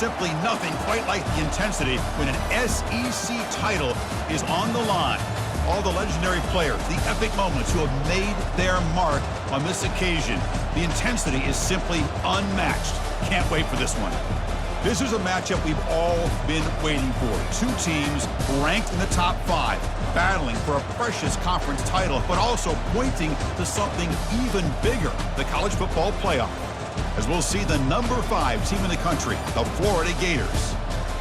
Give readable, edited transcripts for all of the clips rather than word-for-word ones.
simply nothing quite like the intensity when an SEC title is on the line. All the legendary players, the epic moments who have made their mark on this occasion. The intensity is simply unmatched. Can't wait for this one. This is a matchup we've all been waiting for. Two teams ranked in the top 5, battling for a precious conference title, but also pointing to something even bigger, the college football playoff. As we'll see the number 5 team in the country, the Florida Gators,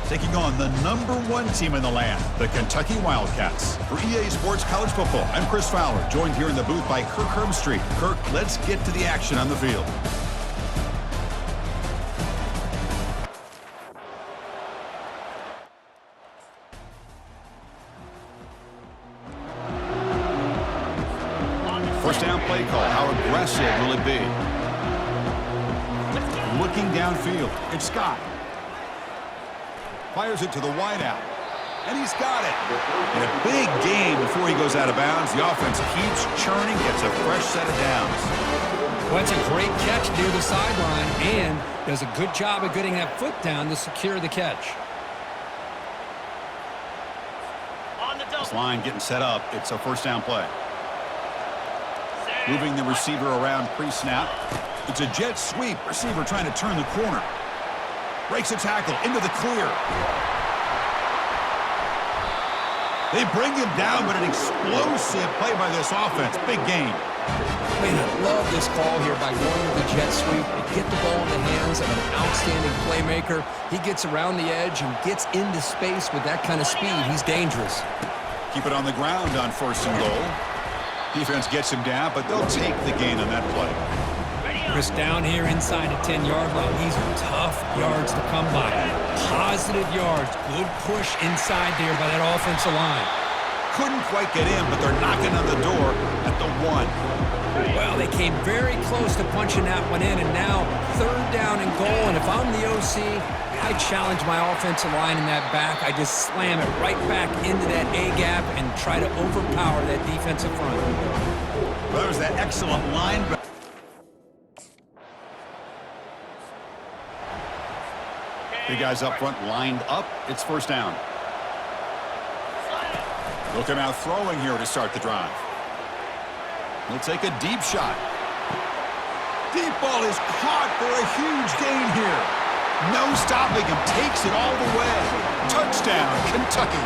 taking on the number 1 team in the land, the Kentucky Wildcats. For EA Sports College Football, I'm Chris Fowler, joined here in the booth by Kirk Herbstreit. Kirk, let's get to the action on the field. First down play call. How aggressive will it be? Looking downfield. It's Scott. Fires it to the wideout. And he's got it. And a big gain before he goes out of bounds. The offense keeps churning, gets a fresh set of downs. Well, that's a great catch near the sideline and does a good job of getting that foot down to secure the catch. This line getting set up. It's a first down play. Moving the receiver around pre-snap. It's a jet sweep. Receiver trying to turn the corner. Breaks a tackle into the clear. They bring him down, but an explosive play by this offense. Big gain. Man, I love this call here by going with the jet sweep. They get the ball in the hands of an outstanding playmaker. He gets around the edge and gets into space with that kind of speed. He's dangerous. Keep it on the ground on first and goal. Defense gets him down, but they'll take the gain on that play. Chris, down here inside the 10-yard line. These are tough yards to come by. Positive yards. Good push inside there by that offensive line. Couldn't quite get in, but they're knocking on the door at the 1. Well, they came very close to punching that one in, and now third down and goal. And if I'm the OC, I challenge my offensive line in that back. I just slam it right back into that A-gap and try to overpower that defensive front. Well, there's that excellent line. Big guys up front lined up. It's first down. They'll come out throwing here to start the drive. He'll take a deep shot. Deep ball is caught for a huge gain here. No stopping him. Takes it all the way. Touchdown, Kentucky.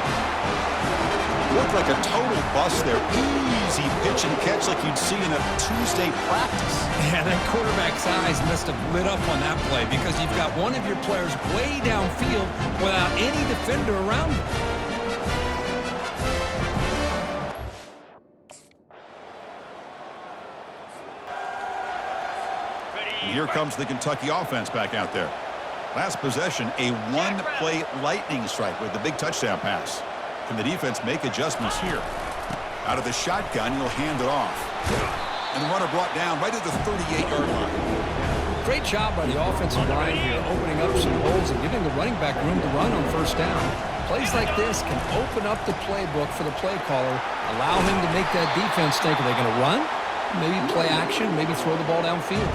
Looked like a total bust there. Easy pitch and catch like you'd see in a Tuesday practice. Yeah, that quarterback's eyes must have lit up on that play because you've got one of your players way downfield without any defender around him. And here comes the Kentucky offense back out there. Last possession, a one-play lightning strike with the big touchdown pass. Can the defense make adjustments here? Out of the shotgun, he'll hand it off. And the runner brought down right at the 38-yard line. Great job by the offensive line here, opening up some holes and giving the running back room to run on first down. Plays like this can open up the playbook for the play caller, allow him to make that defense think, are they going to run? Maybe play action, maybe throw the ball downfield.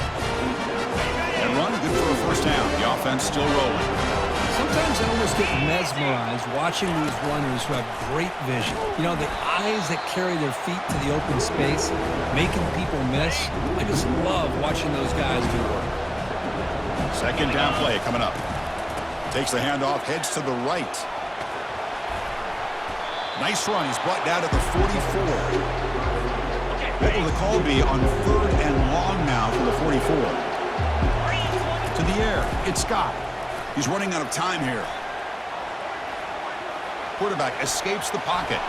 And run, good for a first down. The offense still rolling. Sometimes I almost get mesmerized watching these runners who have great vision. You know, the eyes that carry their feet to the open space, making people miss. I just love watching those guys do work. Second down play coming up. Takes the handoff, heads to the right. Nice run. He's brought down at the 44. What will the call be on third and long now from the 44? To the air. It's Scott. He's running out of time here. Quarterback escapes the pocket.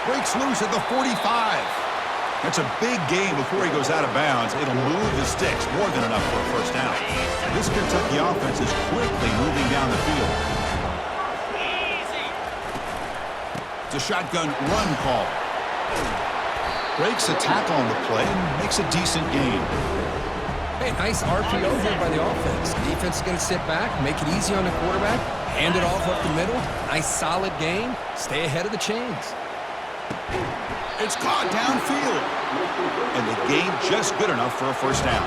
Breaks loose at the 45. That's a big gain before he goes out of bounds. It'll move the sticks, more than enough for a first down. This Kentucky offense is quickly moving down the field. It's a shotgun run call. Breaks a tackle on the play and makes a decent gain. Hey, nice RPO here by the offense. Defense is going to sit back, make it easy on the quarterback, hand it off up the middle. Nice solid gain. Stay ahead of the chains. It's caught downfield. And the gain just good enough for a first down.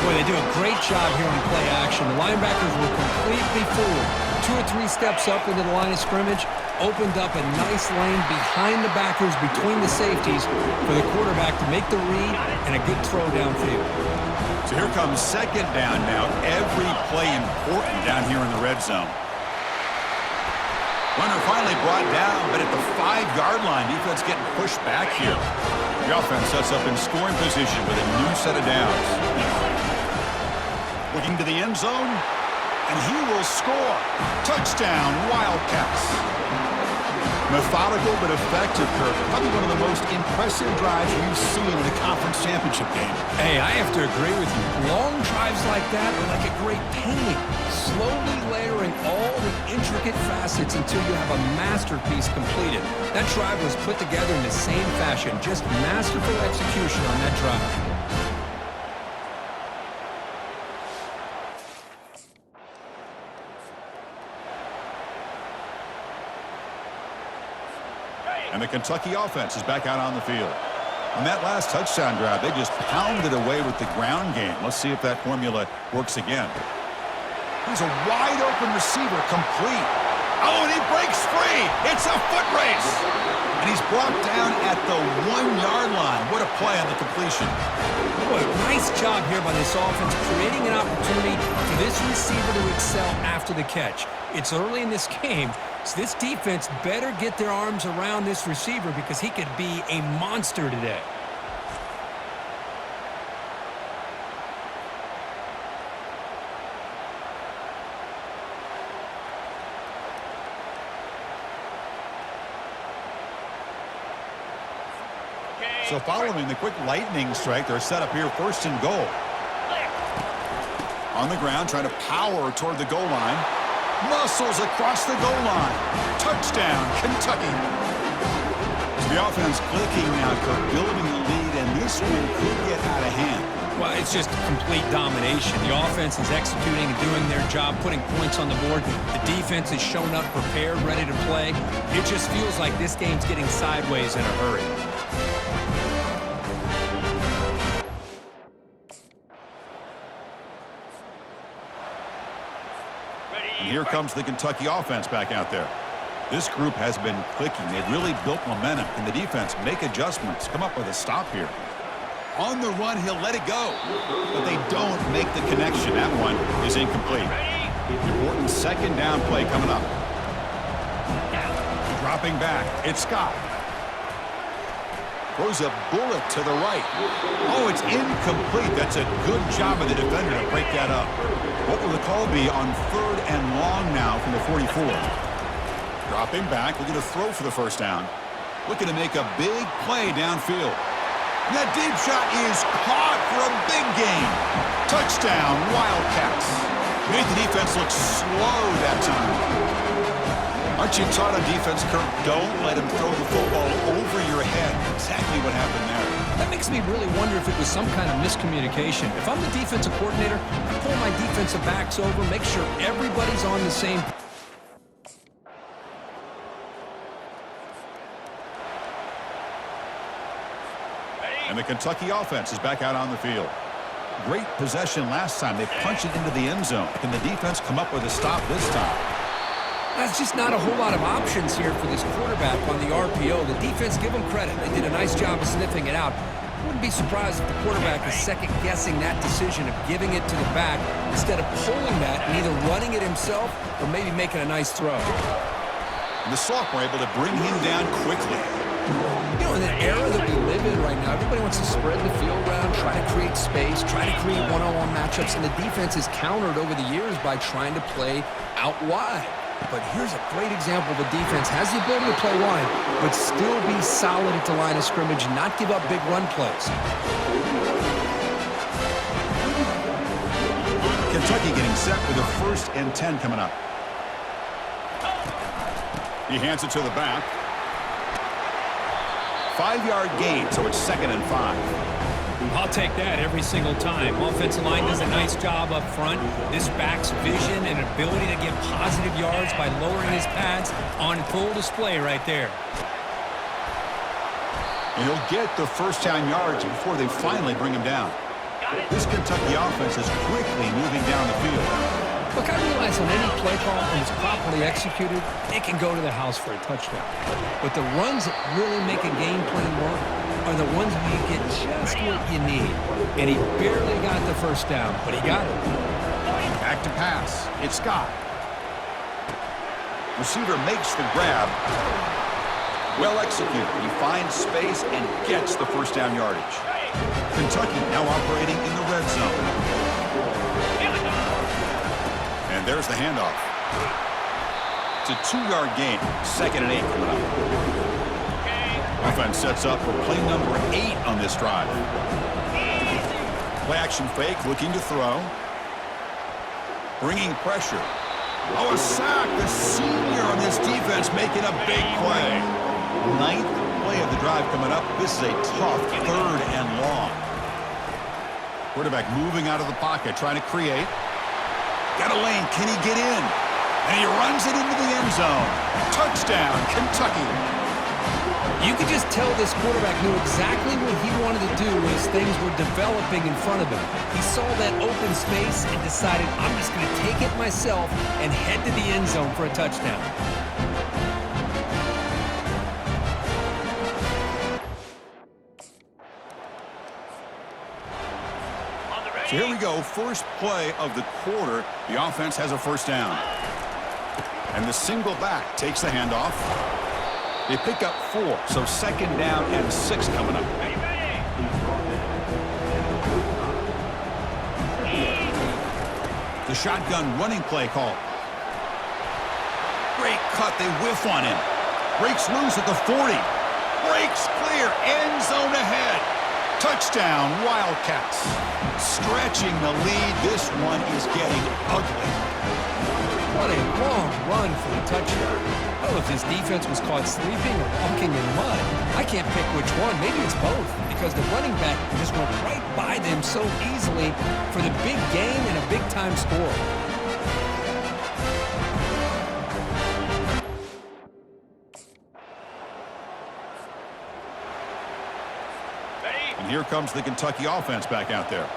Boy, they do a great job here on play action. The linebackers were completely fooled. 2 or 3 steps up into the line of scrimmage, opened up a nice lane behind the backers, between the safeties, for the quarterback to make the read and a good throw downfield. So here comes second down now. Every play important down here in the red zone. Runner finally brought down, but at the 5-yard line, defense getting pushed back here. The offense sets up in scoring position with a new set of downs. Looking to the end zone, and he will score. Touchdown, Wildcats. Methodical but effective, Kirk. Probably one of the most impressive drives we've seen in a conference championship game. Hey, I have to agree with you. Long drives like that are like a great painting. Slowly layering all the intricate facets until you have a masterpiece completed. That drive was put together in the same fashion. Just masterful execution on that drive. And the Kentucky offense is back out on the field. On that last touchdown drive, they just pounded away with the ground game. Let's see if that formula works again. Here's a wide-open receiver, complete. Oh, and he breaks free. It's a foot race. And he's brought down at the 1-yard line. What a play on the completion. Boy, nice job here by this offense, creating an opportunity for this receiver to excel after the catch. It's early in this game, so this defense better get their arms around this receiver because he could be a monster today. So following the quick lightning strike, they're set up here first and goal. On the ground, trying to power toward the goal line. Muscles across the goal line. Touchdown, Kentucky. So the offense clicking now, Kirk, building the lead, and this one could get out of hand. Well, it's just complete domination. The offense is executing and doing their job, putting points on the board. The defense is showing up prepared, ready to play. It just feels like this game's getting sideways in a hurry. And here comes the Kentucky offense back out there. This group has been clicking. They've really built momentum. Can the defense make adjustments? Come up with a stop here. On the run, he'll let it go. But they don't make the connection. That one is incomplete. Important second down play coming up. Dropping back. It's Scott. Throws a bullet to the right. Oh, it's incomplete. That's a good job of the defender to break that up. What will the call be on 3rd and long now from the 44? Dropping back, looking to throw for the first down. Looking to make a big play downfield. And that deep shot is caught for a big gain. Touchdown, Wildcats. Made the defense look slow that time. Aren't you taught on defense, Kirk? Don't let him throw the football over your head. Exactly what happened there. That makes me really wonder if it was some kind of miscommunication. If I'm the defensive coordinator, I pull my defensive backs over, make sure everybody's on the same. And the Kentucky offense is back out on the field. Great possession last time. They punched it into the end zone. Can the defense come up with a stop this time? That's just not a whole lot of options here for this quarterback on the RPO. The defense, give them credit. They did a nice job of sniffing it out. Wouldn't be surprised if the quarterback is second-guessing that decision of giving it to the back instead of pulling that and either running it himself or maybe making a nice throw. And the sophomore able to bring him down quickly. You know, in the era that we live in right now, everybody wants to spread the field around, try to create space, try to create one-on-one matchups, and the defense is countered over the years by trying to play out wide. But here's a great example. The defense has the ability to play wide, but still be solid at the line of scrimmage, not give up big run plays. Kentucky getting set with a 1st and 10 coming up. He hands it to the back. 5-yard gain, so it's 2nd and 5. I'll take that every single time. Offensive line does a nice job up front. This back's vision and ability to get positive yards by lowering his pads on full display right there. And he'll get the first down yards before they finally bring him down. This Kentucky offense is quickly moving down the field. Look, I realize on any play call, when it's properly executed, it can go to the house for a touchdown. But the runs that really make a game plan work are the ones where you get just what you need. And he barely got the first down, but he got it. Back to pass. It's Scott. Receiver makes the grab. Well executed. He finds space and gets the first down yardage. Kentucky now operating in the red zone. And there's the handoff. It's a 2-yard gain. 2nd and 8 coming up. Offense sets up for play number 8 on this drive. Play action fake, looking to throw. Bringing pressure. Oh, a sack. The senior on this defense making a big play. 9th play of the drive coming up. This is a tough 3rd and long. Quarterback moving out of the pocket, trying to create. Got a lane. Can he get in? And he runs it into the end zone. Touchdown, Kentucky. You could just tell this quarterback knew exactly what he wanted to do as things were developing in front of him. He saw that open space and decided, I'm just going to take it myself and head to the end zone for a touchdown. So here we go, first play of the quarter. The offense has a first down. And the single back takes the handoff. They pick up 4, so 2nd down and 6 coming up. The shotgun running play call. Great cut, they whiff on him. Breaks loose at the 40. Breaks clear, end zone ahead. Touchdown, Wildcats. Stretching the lead. This one is getting ugly. What a long run for the touchdown. Oh, if his defense was caught sleeping or walking in mud, I can't pick which one. Maybe it's both, because the running back just went right by them so easily for the big gain and a big-time score. And here comes the Kentucky offense back out there.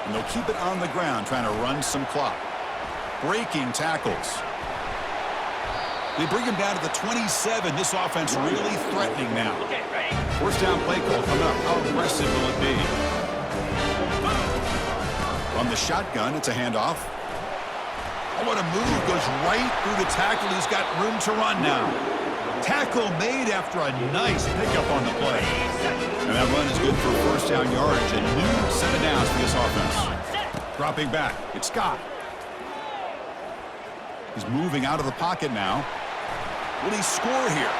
And they'll keep it on the ground, trying to run some clock. Breaking tackles. They bring him down to the 27. This offense really threatening now. First down play call coming up. How aggressive will it be? From the shotgun, it's a handoff. Oh, what a move. Goes right through the tackle. He's got room to run now. Tackle made after a nice pickup on the play. And that run is good for first down yardage. A new set of downs for this offense. Dropping back. It's Scott. He's moving out of the pocket now. Will he score here?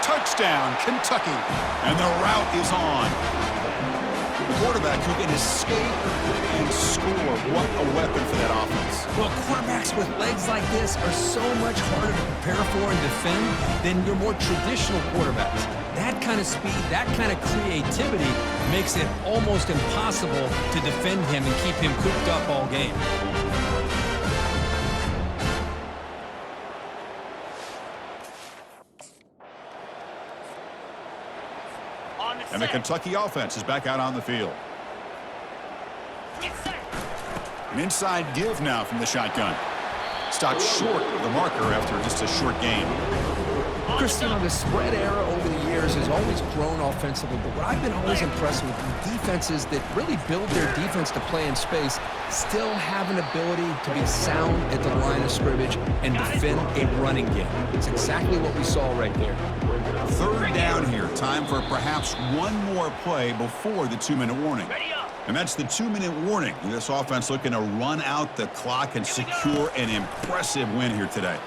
Touchdown, Kentucky. And the route is on. The quarterback who can escape and score. What a weapon for that offense. Well, quarterbacks with legs like this are so much harder to prepare for and defend than your more traditional quarterbacks. That kind of speed, that kind of creativity makes it almost impossible to defend him and keep him cooped up all game. And the Kentucky offense is back out on the field. An inside give now from the shotgun. Stopped short of the marker after just a short gain. Christian, the spread era over the years has always grown offensively, but what I've been always impressed with defenses that really build their defense to play in space still have an ability to be sound at the line of scrimmage and defend a running game. It's exactly what we saw right there. Third down here. Time for perhaps one more play before the 2-minute warning. And that's the 2-minute warning. This offense looking to run out the clock and secure an impressive win here today.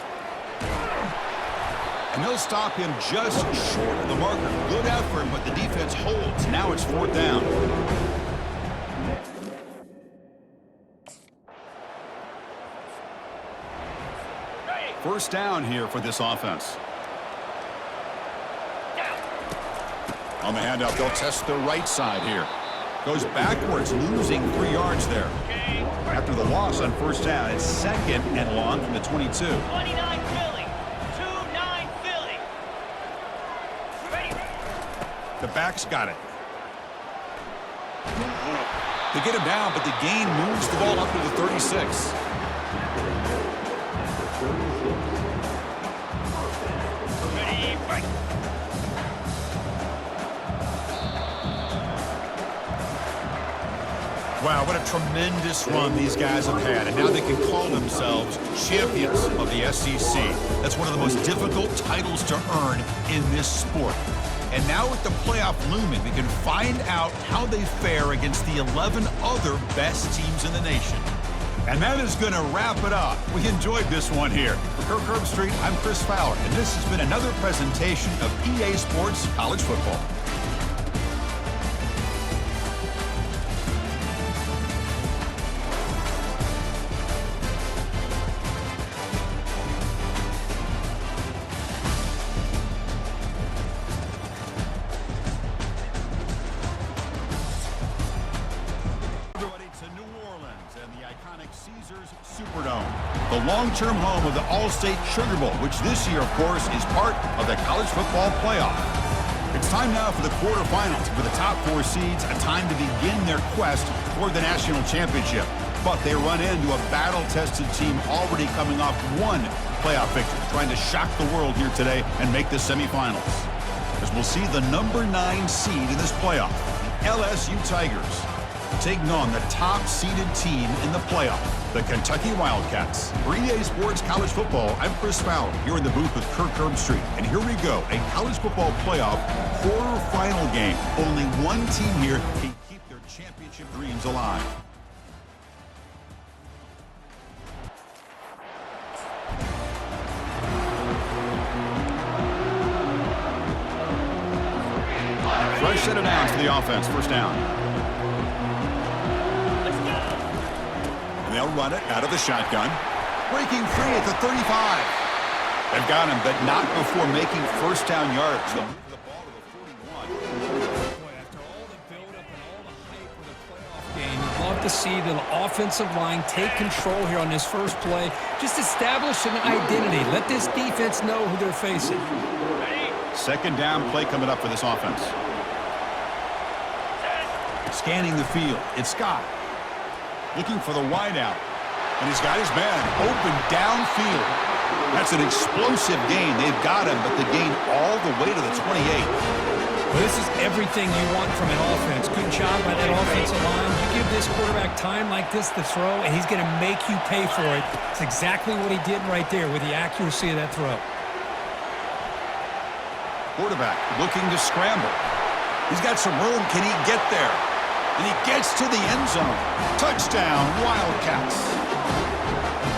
And they'll stop him just short of the marker. Good effort, but the defense holds. Now it's 4th down. First down here for this offense. On the handoff, they'll test the right side here. Goes backwards, losing 3 yards there. After the loss on first down, it's 2nd and long from the 22. 29 Philly. 2-9 Philly. The back's got it. They get him down, but the gain moves the ball up to the 36. Ready, fight. Wow, what a tremendous run these guys have had, and now they can call themselves champions of the SEC. That's one of the most difficult titles to earn in this sport. And now with the playoff looming, we can find out how they fare against the 11 other best teams in the nation. And that is going to wrap it up. We enjoyed this one here. For Kirk Herbstreit, I'm Chris Fowler, and this has been another presentation of EA Sports College Football. Caesars Superdome, the long-term home of the All-State Sugar Bowl, which this year, of course, is part of the college football playoff. It's time now for the quarterfinals. For the top 4 seeds, a time to begin their quest toward the national championship. But they run into a battle-tested team already coming off one playoff victory, trying to shock the world here today and make the semifinals. As we'll see the number 9 seed in this playoff, the LSU Tigers, taking on the top-seeded team in the playoff, the Kentucky Wildcats. For EA Sports College Football, I'm Chris Fowler, here in the booth with Kirk Herbstreit. And here we go, a college football playoff quarterfinal game. Only one team here can keep their championship dreams alive. Fresh set of downs to the offense, first down. They'll run it out of the shotgun. Breaking free at the 35. They've got him, but not before making first down yards. They'll move the ball to the 41. Boy, after all the build-up and all the hype of the playoff game, you'd love to see the offensive line take control here on this first play. Just establish an identity. Let this defense know who they're facing. Second down play coming up for this offense. Scanning the field. It's Scott. Looking for the wideout. And he's got his man open downfield. That's an explosive gain. They've got him, but the gain all the way to the 28. Well, this is everything you want from an offense. Good job by that offensive line. You give this quarterback time like this to throw, and he's going to make you pay for it. It's exactly what he did right there with the accuracy of that throw. Quarterback looking to scramble. He's got some room. Can he get there? And he gets to the end zone. Touchdown, Wildcats.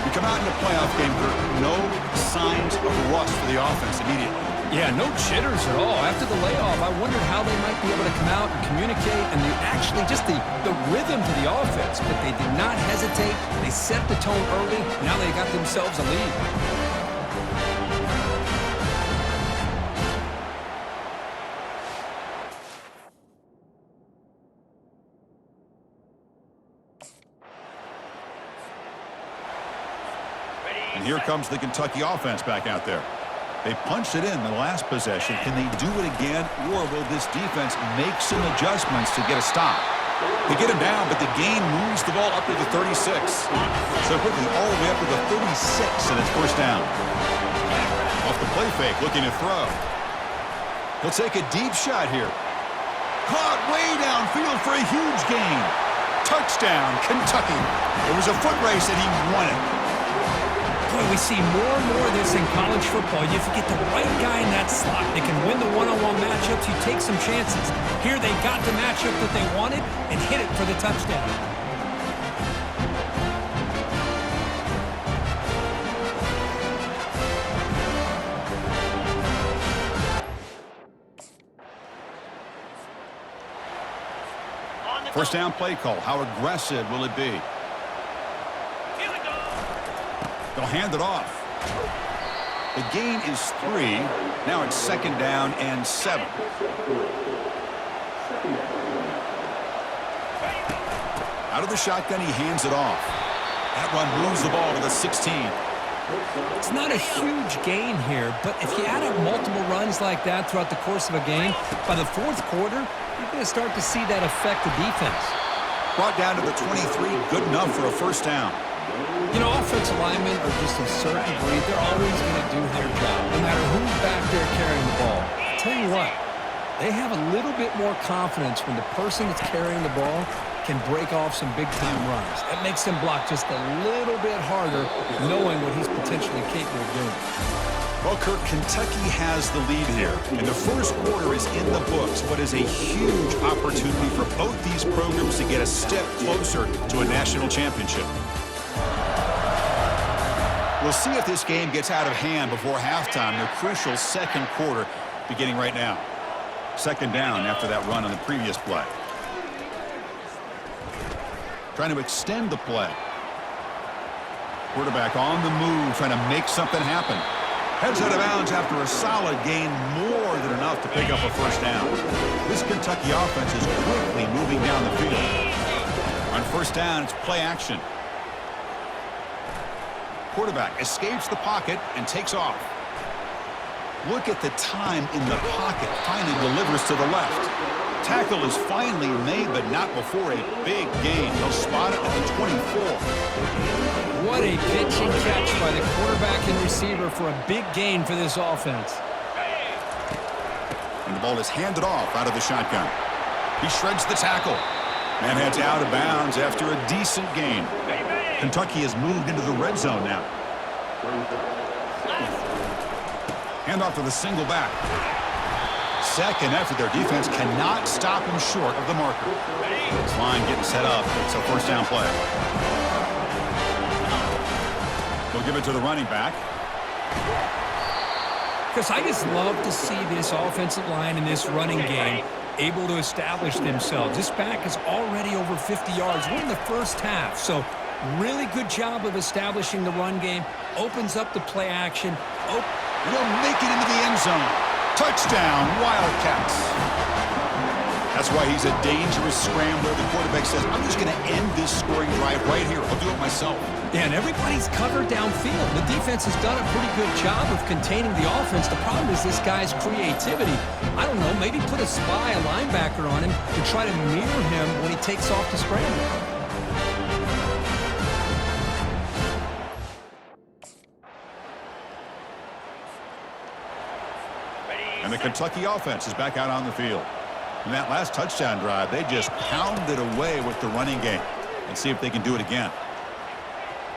We come out in a playoff game, Kirk. No signs of rust for the offense immediately. Yeah, no jitters at all. After the layoff, I wondered how they might be able to come out and communicate and actually just the rhythm to the offense. But they did not hesitate. They set the tone early. Now they got themselves a lead. And here comes the Kentucky offense back out there. They punched it in the last possession. Can they do it again, or will this defense make some adjustments to get a stop? They get him down, but the gain moves the ball up to the 36. So quickly all the way up to the 36, and it's first down. Off the play fake, looking to throw. He'll take a deep shot here. Caught way downfield for a huge gain. Touchdown, Kentucky. It was a foot race, and he won it. Boy, we see more and more of this in college football. You get the right guy in that slot. They can win the one-on-one matchups. You take some chances. Here they got the matchup that they wanted and hit it for the touchdown. First down play call. How aggressive will it be? They'll hand it off. The gain is 3. Now it's second down and 7. Out of the shotgun, he hands it off. That run moves the ball to the 16. It's not a huge gain here, but if you add up multiple runs like that throughout the course of a game, by the fourth quarter, you're going to start to see that affect the defense. Brought down to the 23, good enough for a first down. You know, offensive linemen are just a certain breed. They're always going to do their job, no matter who's back there carrying the ball. I'll tell you what, they have a little bit more confidence when the person that's carrying the ball can break off some big-time runs. That makes them block just a little bit harder, knowing what he's potentially capable of doing. Well, Kirk, Kentucky has the lead here, and the first quarter is in the books. What is a huge opportunity for both these programs to get a step closer to a national championship. We'll see if this game gets out of hand before halftime, the crucial second quarter beginning right now. Second down after that run on the previous play. Trying to extend the play. Quarterback on the move, trying to make something happen. Heads out of bounds after a solid gain, more than enough to pick up a first down. This Kentucky offense is quickly moving down the field. On first down, it's play action. Quarterback escapes the pocket and takes off. Look at the time in the pocket. Finally delivers to the left. Tackle is finally made, but not before a big gain. He'll spot it at the 24. What a pitch and catch by the quarterback and receiver for a big gain for this offense. And the ball is handed off out of the shotgun. He shreds the tackle. And heads out of bounds after a decent gain. Kentucky has moved into the red zone now. Handoff to the single back. Second effort, their defense cannot stop him short of the marker. This line getting set up. It's a first down play. They'll give it to the running back. Because I just love to see this offensive line in this running game able to establish themselves. This back is already over 50 yards. We're in the first half, so really good job of establishing the run game. Opens up the play action. Will make it into the end zone. Touchdown, Wildcats. That's why he's a dangerous scrambler. The quarterback says, I'm just going to end this scoring drive right here. I'll do it myself. Yeah, and everybody's covered downfield. The defense has done a pretty good job of containing the offense. The problem is this guy's creativity. I don't know, maybe put a spy, a linebacker on him to try to mirror him when he takes off to scramble. And the Kentucky offense is back out on the field. In that last touchdown drive, they just pounded away with the running game. And see if they can do it again.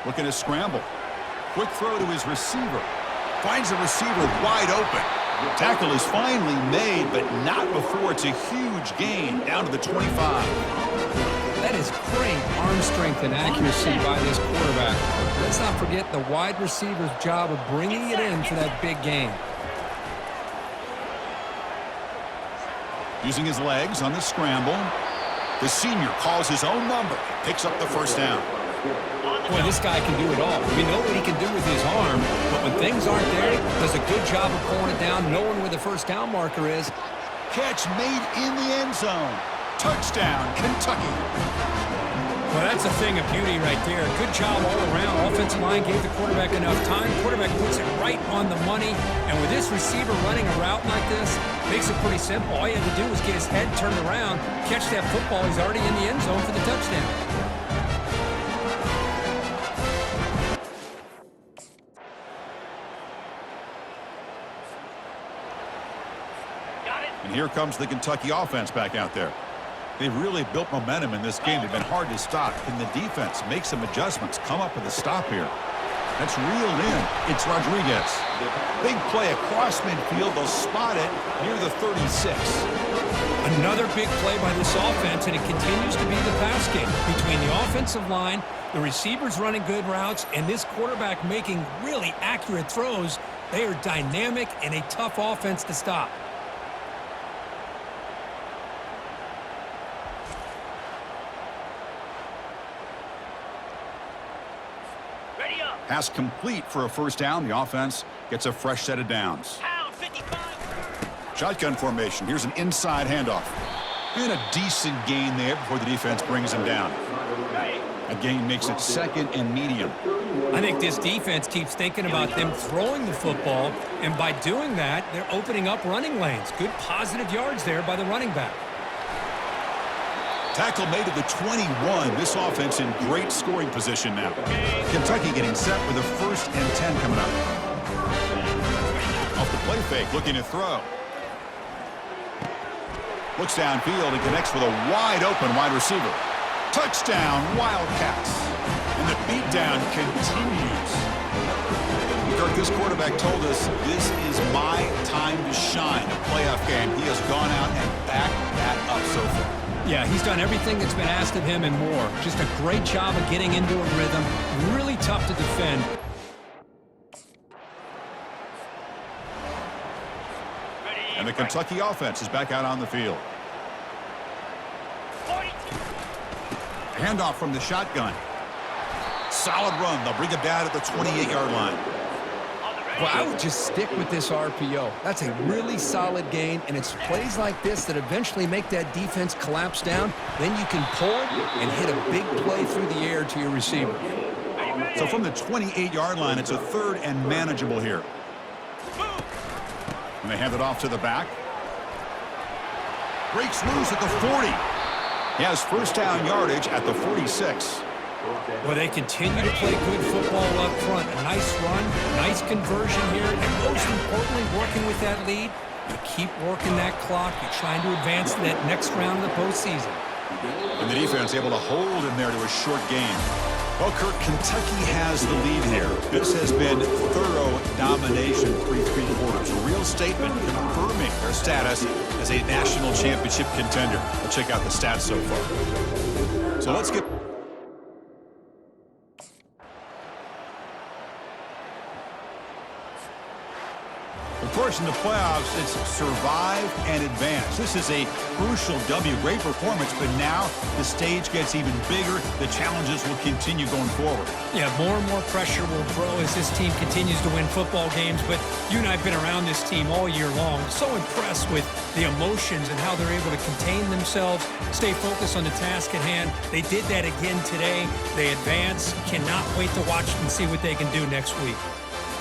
Looking to scramble. Quick throw to his receiver. Finds the receiver wide open. Tackle is finally made, but not before it's a huge gain down to the 25. That is great arm strength and accuracy by this quarterback. Let's not forget the wide receiver's job of bringing it in for that big gain. Using his legs on the scramble. The senior calls his own number. Picks up the first down. Boy, this guy can do it all. We know what he can do with his arm, but when things aren't there, does a good job of pulling it down, knowing where the first down marker is. Catch made in the end zone. Touchdown, Kentucky. Well, that's a thing of beauty right there. Good job all around. Offensive line gave the quarterback enough time. Quarterback puts it right on the money. And with this receiver running a route like this, makes it pretty simple. All he had to do was get his head turned around, catch that football. He's already in the end zone for the touchdown. And here comes the Kentucky offense back out there. They've really built momentum in this game. They've been hard to stop. Can the defense make some adjustments, come up with a stop here? That's reeled in. It's Rodriguez. Big play across midfield. They'll spot it near the 36. Another big play by this offense, and it continues to be the pass game. Between the offensive line, the receivers running good routes, and this quarterback making really accurate throws, they are dynamic and a tough offense to stop. Pass complete for a first down. The offense gets a fresh set of downs. Shotgun formation. Here's an inside handoff. And a decent gain there before the defense brings him down. A gain makes it second and medium. I think this defense keeps thinking about them throwing the football, and by doing that, they're opening up running lanes. Good positive yards there by the running back. Tackle made at the 21. This offense in great scoring position now. Kentucky getting set with a 1st and 10 coming up. Off the play fake, looking to throw. Looks downfield and connects with a wide open wide receiver. Touchdown, Wildcats. And the beatdown continues. Kirk, this quarterback told us this is my time to shine, a playoff game. He has gone out and backed that up so far. Yeah, he's done everything that's been asked of him and more. Just a great job of getting into a rhythm. Really tough to defend. And the Kentucky offense is back out on the field. Handoff from the shotgun. Solid run. They'll bring it down at the 28-yard line. Well, I would just stick with this RPO. That's a really solid gain, and it's plays like this that eventually make that defense collapse down. Then you can pull it and hit a big play through the air to your receiver. So from the 28-yard line, it's a 3rd and manageable here. And they hand it off to the back. Breaks loose at the 40. He has 1st down yardage at the 46. Well, they continue to play good football up front. A nice run, nice conversion here, and most importantly, working with that lead, you keep working that clock. You're trying to advance to that next round of the postseason. And the defense able to hold him there to a short gain. Well, Kirk, Kentucky has the lead here. This has been thorough domination through 3 quarters. A real statement confirming their status as a national championship contender. Let's check out the stats so far. So let's get... Of course, in the playoffs, it's survive and advance. This is a crucial W. Great performance, but now the stage gets even bigger. The challenges will continue going forward. Yeah, more and more pressure will grow as this team continues to win football games, but you and I have been around this team all year long. So impressed with the emotions and how they're able to contain themselves, stay focused on the task at hand. They did that again today. They advance. Cannot wait to watch and see what they can do next week.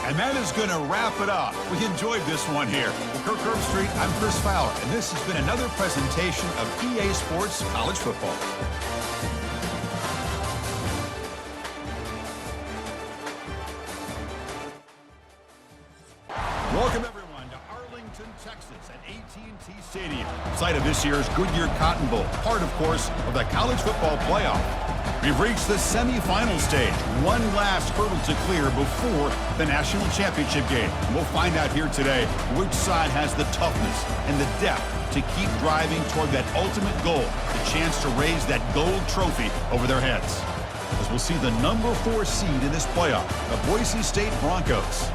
And that is going to wrap it up. We enjoyed this one here. For Kirk Herbstreit, I'm Chris Fowler, and this has been another presentation of EA Sports College Football. Welcome, everyone, to Arlington, Texas, at AT&T Stadium, site of this year's Goodyear Cotton Bowl, part, of course, of the college football playoff. We've reached the semifinal stage. One last hurdle to clear before the national championship game. We'll find out here today which side has the toughness and the depth to keep driving toward that ultimate goal, the chance to raise that gold trophy over their heads. As we'll see the number 4 seed in this playoff, the Boise State Broncos,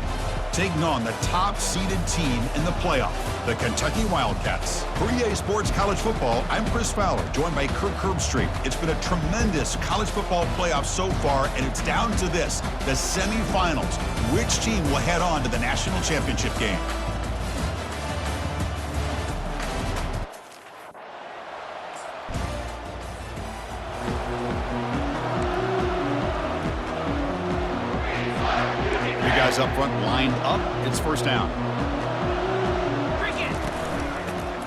taking on the top-seeded team in the playoff, the Kentucky Wildcats. For EA Sports College Football, I'm Chris Fowler, joined by Kirk Herbstreit. It's been a tremendous college football playoff so far, and it's down to this, the semifinals. Which team will head on to the national championship game? Up front, lined up. It's 1st down.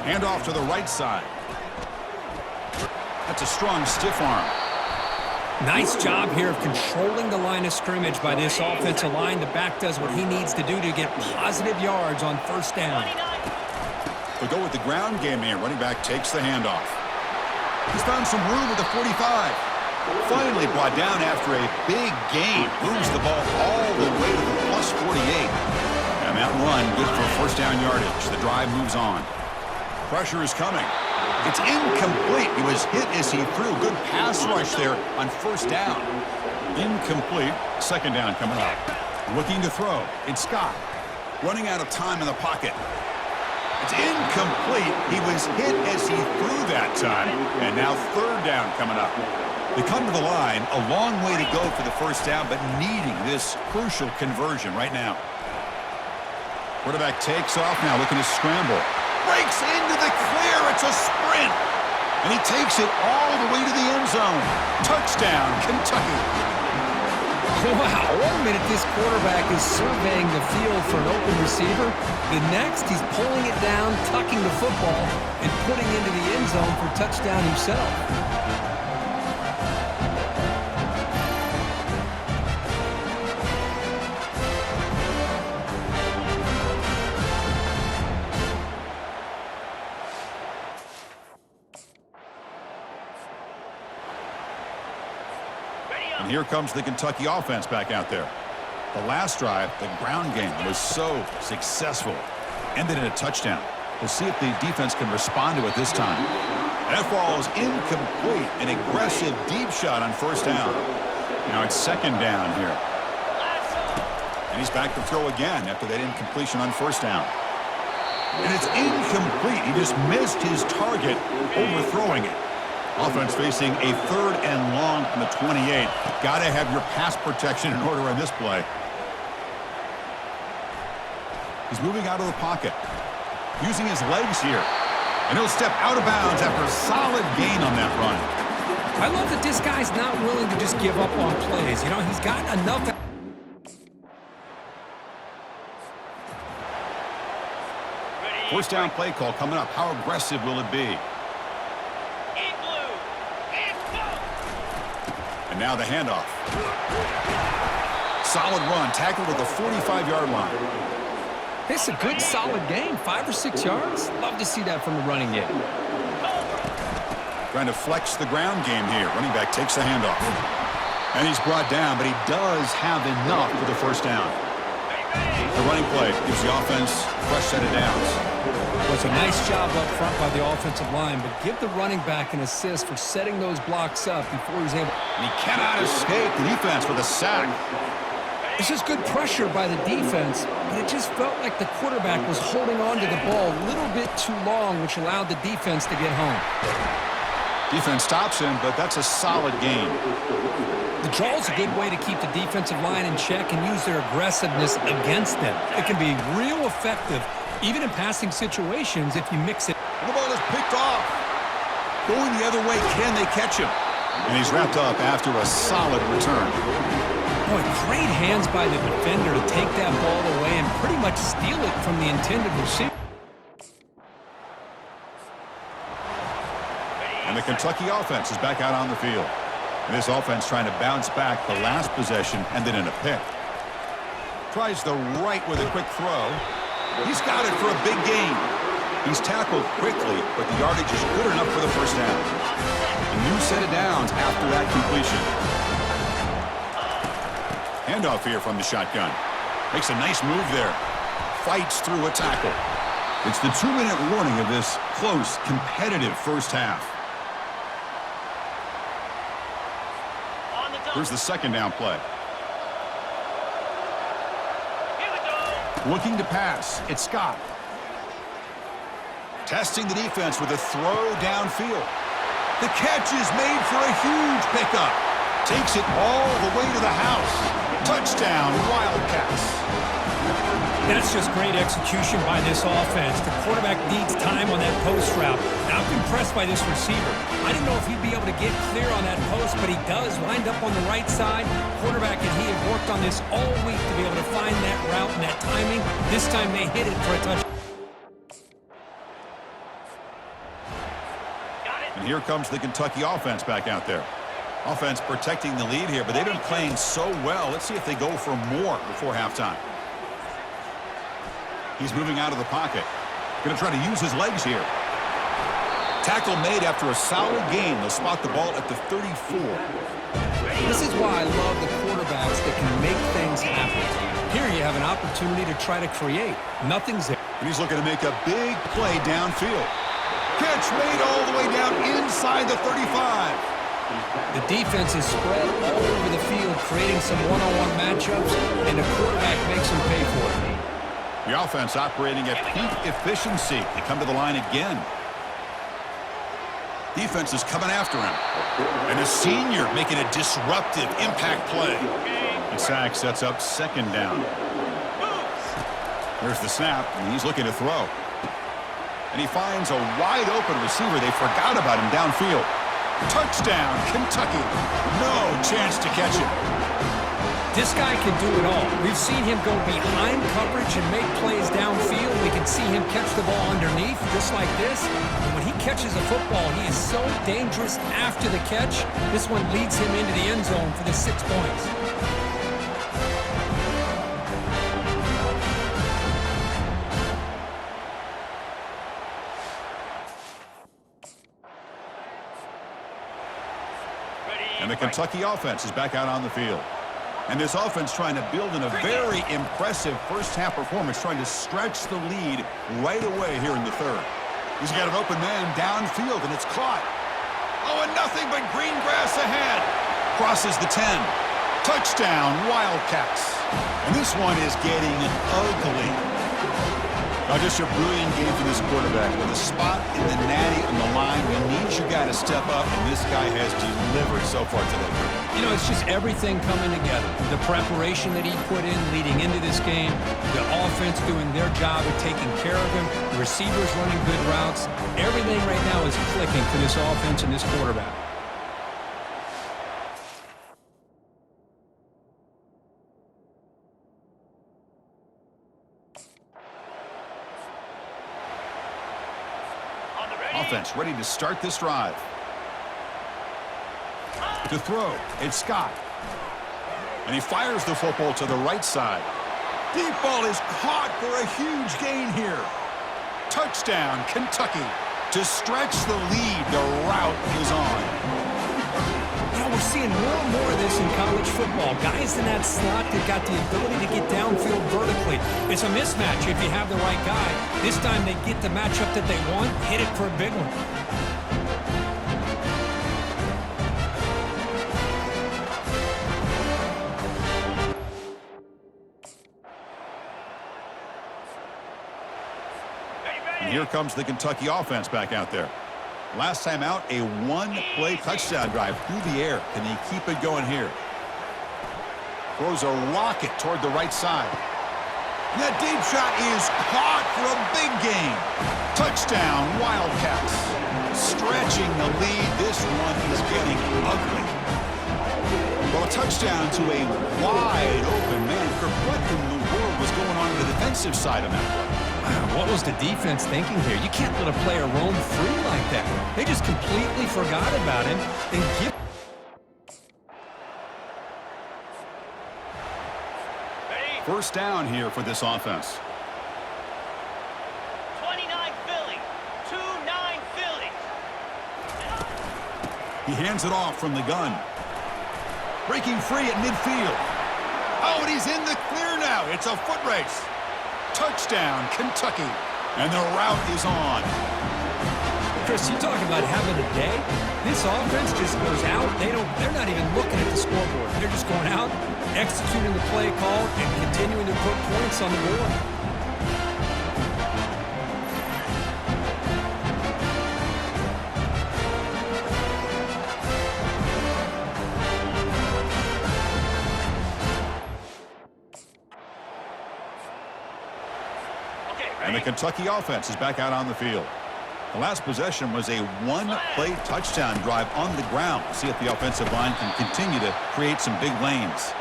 Hand off to the right side. That's a strong stiff arm. Nice job here of controlling the line of scrimmage by this offensive line. The back does what he needs to do to get positive yards on 1st down. They'll go with the ground game here. Running back takes the handoff. He's found some room at the 45. Finally brought down after a big gain. Moves the ball all the way to the plus 48. And that run good for 1st down yardage. The drive moves on. Pressure is coming. It's incomplete. He was hit as he threw. Good pass rush there on 1st down. Incomplete. 2nd down coming up. Looking to throw. It's Scott. Running out of time in the pocket. It's incomplete. He was hit as he threw that time. And now 3rd down coming up. They come to the line, a long way to go for the 1st down, but needing this crucial conversion right now. Quarterback takes off now, looking to scramble. Breaks into the clear. It's a sprint. And he takes it all the way to the end zone. Touchdown, Kentucky. Wow, 1 minute this quarterback is surveying the field for an open receiver. The next, he's pulling it down, tucking the football, and putting into the end zone for touchdown himself. And here comes the Kentucky offense back out there. The last drive, the ground game, was so successful. Ended in a touchdown. We'll see if the defense can respond to it this time. That ball is incomplete. An aggressive deep shot on first down. Now it's second down here. And he's back to throw again after that incompletion on first down. And it's incomplete. He just missed his target, overthrowing it. Offense facing a 3rd and long from the 28. Got to have your pass protection in order on this play. He's moving out of the pocket, using his legs here. And he'll step out of bounds after a solid gain on that run. I love that this guy's not willing to just give up on plays. You know, he's got enough. First down play call coming up. How aggressive will it be? And now the handoff. Solid run, tackled at the 45-yard line. It's a good, solid gain, 5 or 6 yards. Love to see that from the running game. Trying to flex the ground game here. Running back takes the handoff. And he's brought down, but he does have enough for the first down. The running play gives the offense a fresh set of downs. Well, it's a nice job up front by the offensive line, but give the running back an assist for setting those blocks up before he's able. And he cannot escape the defense with a sack. It's just good pressure by the defense, but it just felt like the quarterback was holding on to the ball a little bit too long, which allowed the defense to get home. Defense stops him, but that's a solid gain. The draw is a good way to keep the defensive line in check and use their aggressiveness against them. It can be real effective, even in passing situations, if you mix it. And the ball is picked off. Going the other way, can they catch him? And he's wrapped up after a solid return. Boy, great hands by the defender to take that ball away and pretty much steal it from the intended receiver. And the Kentucky offense is back out on the field. And this offense trying to bounce back. The last possession ended in a pick. Tries the right with a quick throw. He's got it for a big gain. He's tackled quickly, but the yardage is good enough for the first down. A new set of downs after that completion. Handoff here from the shotgun. Makes a nice move there. Fights through a tackle. It's the 2-minute warning of this close, competitive first half. Here's the second down play. Looking to pass. It's Scott. Testing the defense with a throw downfield. The catch is made for a huge pickup. Takes it all the way to the house. Touchdown, Wildcats. That's just great execution by this offense. The quarterback needs time on that post route. Now I'm impressed by this receiver. I didn't know if he'd be able to get clear on that post, but he does. Lined up on the right side. Quarterback and he have worked on this all week to be able to find that route and that timing. This time they hit it for a touchdown. And here comes the Kentucky offense back out there. Offense protecting the lead here, but they've been playing so well. Let's see if they go for more before halftime. He's moving out of the pocket. Going to try to use his legs here. Tackle made after a solid gain. They'll spot the ball at the 34. This is why I love the quarterbacks that can make things happen. Here you have an opportunity to try to create. Nothing's there. And he's looking to make a big play downfield. Catch made all the way down inside the 35. The defense is spread all over the field, creating some one-on-one matchups, and the quarterback makes them pay for it. The offense operating at peak efficiency. They come to the line again. Defense is coming after him. And a senior making a disruptive impact play. And sack sets up second down. There's the snap, and he's looking to throw. And he finds a wide-open receiver. They forgot about him downfield. Touchdown, Kentucky. No chance to catch him. This guy can do it all. We've seen him go behind coverage and make plays downfield. We can see him catch the ball underneath, just like this. And when he catches a football, he is so dangerous after the catch. This one leads him into the end zone for the 6 points. And the Kentucky offense is back out on the field. And this offense trying to build in a very impressive first-half performance, trying to stretch the lead right away here in the third. He's got an open man downfield, and it's caught. Oh, and nothing but green grass ahead. Crosses the 10. Touchdown, Wildcats. And this one is getting ugly. Now, just a brilliant game for this quarterback. With a spot in the natty on the line, we need your guy to step up, and this guy has delivered so far today. You know, it's just everything coming together. The preparation that he put in leading into this game, the offense doing their job of taking care of him, the receivers running good routes. Everything right now is clicking for this offense and this quarterback. Offense ready to start this drive. To throw, it's Scott. And he fires the football to the right side. Deep ball is caught for a huge gain here. Touchdown, Kentucky. To stretch the lead, the route is on. You know, we're seeing more and more of this in college football. Guys in that slot that got the ability to get downfield vertically. It's a mismatch if you have the right guy. This time they get the matchup that they want, hit it for a big one. And here comes the Kentucky offense back out there. Last time out, a one-play touchdown drive through the air. Can they keep it going here? Throws a rocket toward the right side. And that deep shot is caught for a big gain. Touchdown, Wildcats. Stretching the lead. This one is getting ugly. Well, a touchdown to a wide open man. What in the world was going on the defensive side of that play? Wow, what was the defense thinking here? You can't let a player roam free like that. They just completely forgot about him and give. First down here for this offense. 29 Philly. 2-9 Philly. He hands it off from the gun. Breaking free at midfield. Oh, and he's in the clear now. It's a foot race. Touchdown, Kentucky. And the route is on. Chris, you talk about having a day. This offense just goes out. They're not even looking at the scoreboard. They're just going out, executing the play call, and continuing to put points on the board. And the Kentucky offense is back out on the field. The last possession was a one-play touchdown drive on the ground. See if the offensive line can continue to create some big lanes.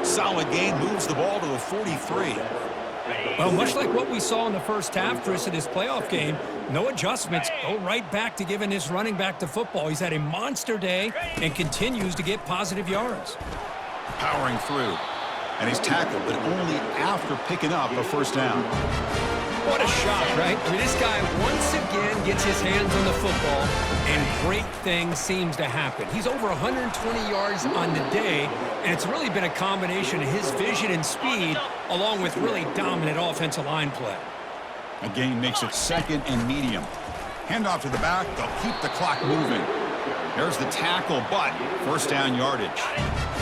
Solid gain, moves the ball to the 43. Well, much like what we saw in the first half, Chris, in his playoff game, no adjustments. Go right back to giving his running back the football. He's had a monster day and continues to get positive yards. Powering through. And he's tackled, but only after picking up a first down. What a shot, right? I mean, this guy once again gets his hands on the football, and great things seems to happen. He's over 120 yards on the day, and it's really been a combination of his vision and speed, along with really dominant offensive line play. A gain makes it second and medium. Handoff to the back, they'll keep the clock moving. There's the tackle, but first down yardage.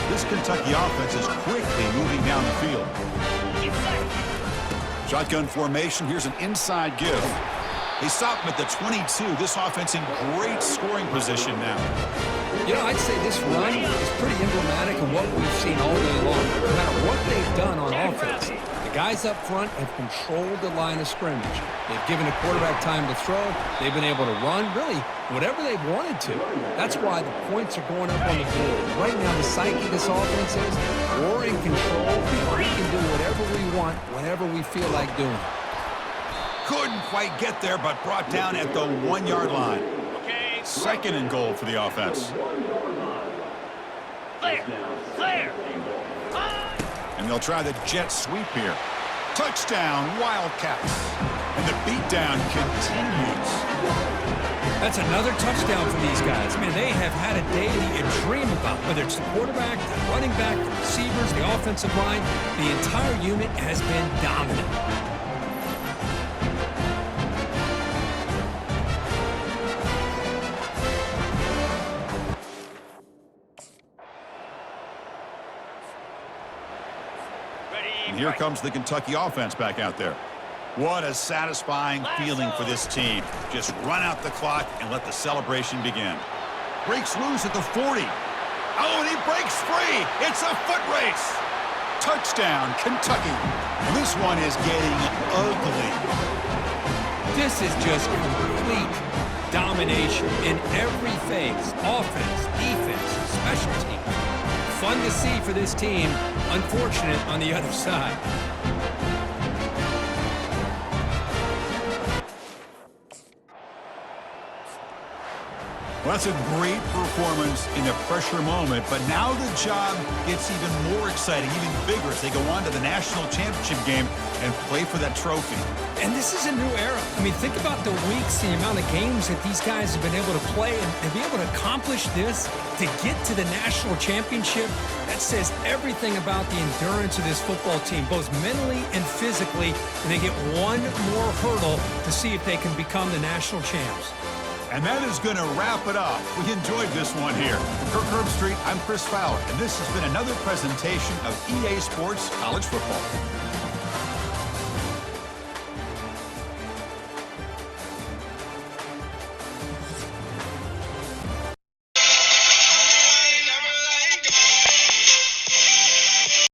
This Kentucky offense is quickly moving down the field. Shotgun formation. Here's an inside give. They stop him at the 22. This offense in great scoring position now. You know, I'd say this run is pretty emblematic of what we've seen all day long. No matter what they've done on offense, the guys up front have controlled the line of scrimmage. They've given the quarterback time to throw. They've been able to run, really, whatever they've wanted to. That's why the points are going up on the board. Right now, the psyche of this offense is we're in control, and we can do whatever we want whenever we feel like doing it. Couldn't quite get there, but brought down at the 1-yard line. Okay. Second and goal for the offense. Clear. Clear. And they'll try the jet sweep here. Touchdown, Wildcats. And the beatdown continues. That's another touchdown for these guys. Man, they have had a day that you dream about, whether it's the quarterback, the running back, the receivers, the offensive line. The entire unit has been dominant. And here comes the Kentucky offense back out there. What a satisfying feeling for this team. Just run out the clock and let the celebration begin. Breaks loose at the 40. Oh, and he breaks free. It's a foot race. Touchdown, Kentucky. And this one is getting ugly. This is just complete domination in every phase. Offense, defense, special teams. Fun to see for this team. Unfortunate on the other side. Well, that's a great performance in a pressure moment, but now the job gets even more exciting, even bigger as they go on to the national championship game and play for that trophy. And this is a new era. I mean, think about the weeks, the amount of games that these guys have been able to play and be able to accomplish this, to get to the national championship. That says everything about the endurance of this football team, both mentally and physically. And they get one more hurdle to see if they can become the national champs. And that is going to wrap it up. We enjoyed this one here. From Kirk Herbstreit, I'm Chris Fowler, and this has been another presentation of EA Sports College Football.